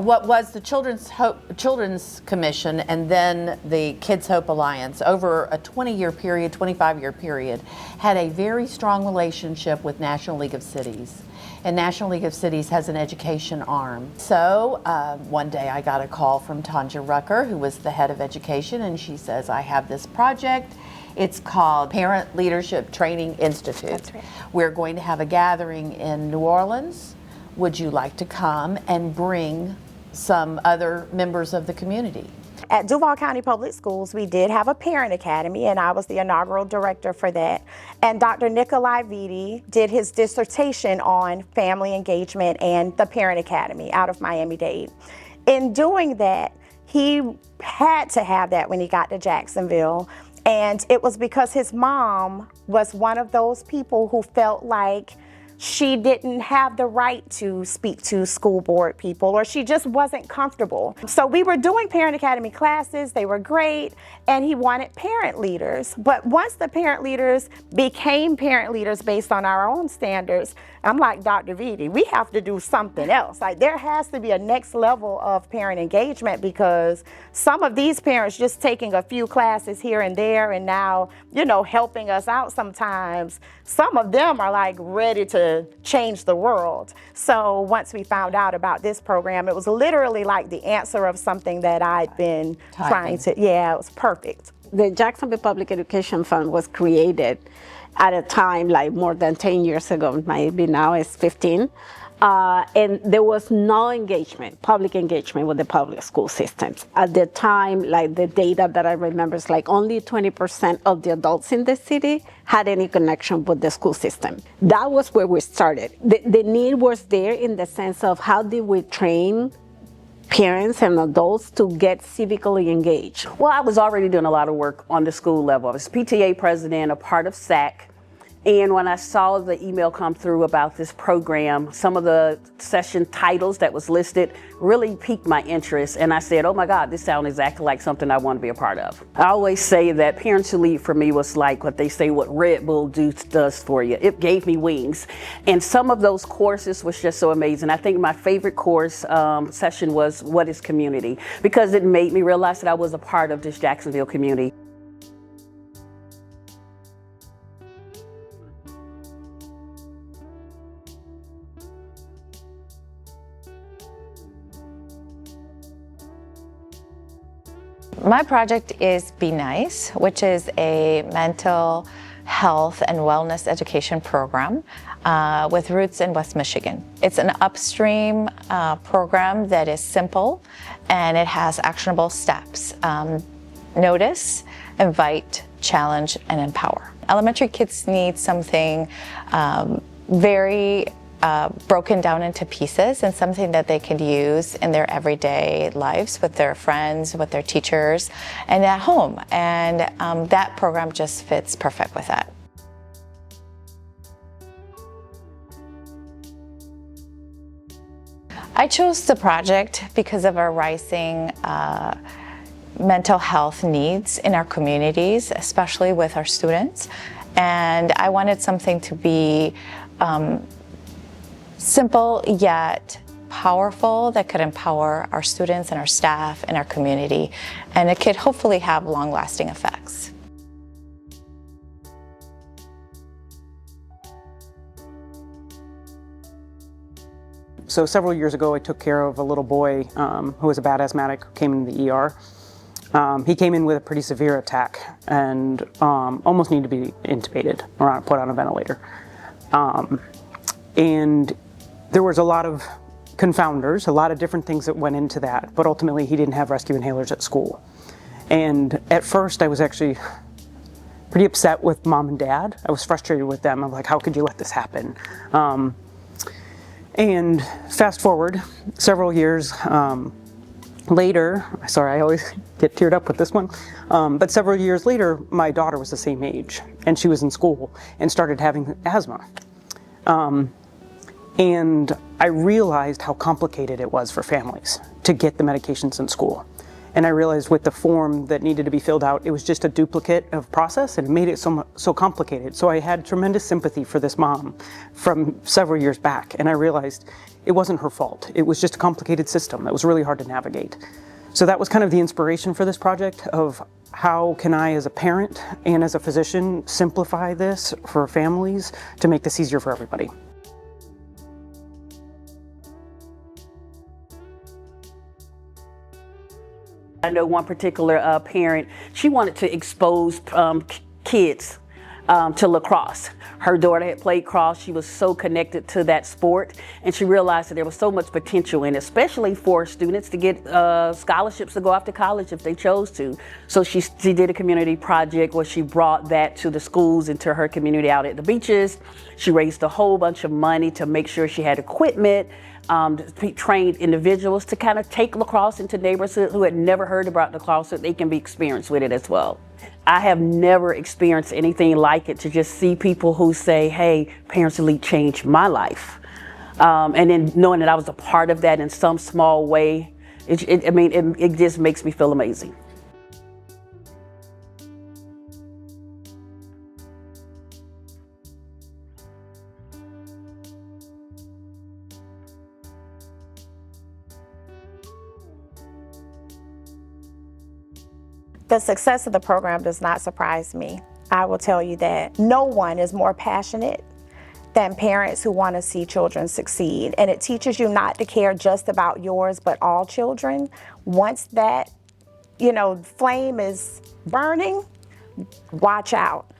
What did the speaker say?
what was the Children's Commission and then the Kids Hope Alliance over a 20-year period, 25-year period, had a very strong relationship with National League of Cities. And National League of Cities has an education arm. So one day I got a call from Tanja Rucker, who was the head of education, and she says, I have this project. It's called Parent Leadership Training Institute. That's right. We're going to have a gathering in New Orleans. Would you like to come and bring some other members of the community? At Duval County Public Schools, we did have a parent academy, and I was the inaugural director for that. And Dr. Nikolai Vitti did his dissertation on family engagement and the parent academy out of Miami-Dade. In doing that, he had to have that when he got to Jacksonville. And it was because his mom was one of those people who felt like she didn't have the right to speak to school board people, or she just wasn't comfortable. So we were doing Parent Academy classes, they were great, and he wanted parent leaders. But once the parent leaders became parent leaders based on our own standards, I'm like, Dr. Vitti, we have to do something else. Like, there has to be a next level of parent engagement, because some of these parents just taking a few classes here and there and now, you know, helping us out sometimes, some of them are like ready to change the world. So once we found out about this program, it was literally like the answer of something that I'd been trying to, yeah, it was perfect. The Jacksonville Public Education Fund was created at a time like more than 10 years ago, maybe now it's 15. And there was no engagement, public engagement with the public school systems. At the time, like the data that I remember is like only 20% of the adults in the city had any connection with the school system. That was where we started. The need was there in the sense of how did we train parents and adults to get civically engaged? Well, I was already doing a lot of work on the school level. I was PTA president, a part of SAC. And when I saw the email come through about this program, some of the session titles that was listed really piqued my interest. And I said, oh my God, this sounds exactly like something I want to be a part of. I always say that Parents Who Lead for me was like what they say what Red Bull does for you. It gave me wings. And some of those courses was just so amazing. I think my favorite course session was What is Community? Because it made me realize that I was a part of this Jacksonville community. My project is Be Nice, which is a mental health and wellness education program with roots in West Michigan. It's an upstream program that is simple and it has actionable steps. Notice, invite, challenge, and empower. Elementary kids need something very broken down into pieces and something that they can use in their everyday lives with their friends, with their teachers, and at home. And that program just fits perfect with that. I chose the project because of our rising mental health needs in our communities, especially with our students. And I wanted something to be simple yet powerful that could empower our students and our staff and our community, and it could hopefully have long-lasting effects. So several years ago, I took care of a little boy who was a bad asthmatic who came into the ER. He came in with a pretty severe attack and almost needed to be intubated or put on a ventilator. And there was a lot of confounders, a lot of different things that went into that, but ultimately he didn't have rescue inhalers at school. And at first I was actually pretty upset with Mom and Dad. I was frustrated with them. I'm like, how could you let this happen? And fast forward several years later, sorry, I always get teared up with this one, but several years later, my daughter was the same age and she was in school and started having asthma. And I realized how complicated it was for families to get the medications in school. And I realized with the form that needed to be filled out, it was just a duplicate of process and it made it so complicated. So I had tremendous sympathy for this mom from several years back. And I realized it wasn't her fault. It was just a complicated system that was really hard to navigate. So that was kind of the inspiration for this project of how can I, as a parent and as a physician, simplify this for families to make this easier for everybody. I know one particular parent, she wanted to expose kids to lacrosse. Her daughter had played cross. She was so connected to that sport, and she realized that there was so much potential in it, especially for students to get scholarships to go off to college if they chose to. So she did a community project where she brought that to the schools and to her community out at the beaches. She raised a whole bunch of money to make sure she had equipment, trained individuals to kind of take lacrosse into neighborhoods who had never heard about lacrosse so they can be experienced with it as well. I have never experienced anything like it, to just see people who say, hey, Parents Elite changed my life. And then knowing that I was a part of that in some small way, it just makes me feel amazing. The success of the program does not surprise me. I will tell you that no one is more passionate than parents who want to see children succeed. And it teaches you not to care just about yours, but all children. Once that, flame is burning, watch out.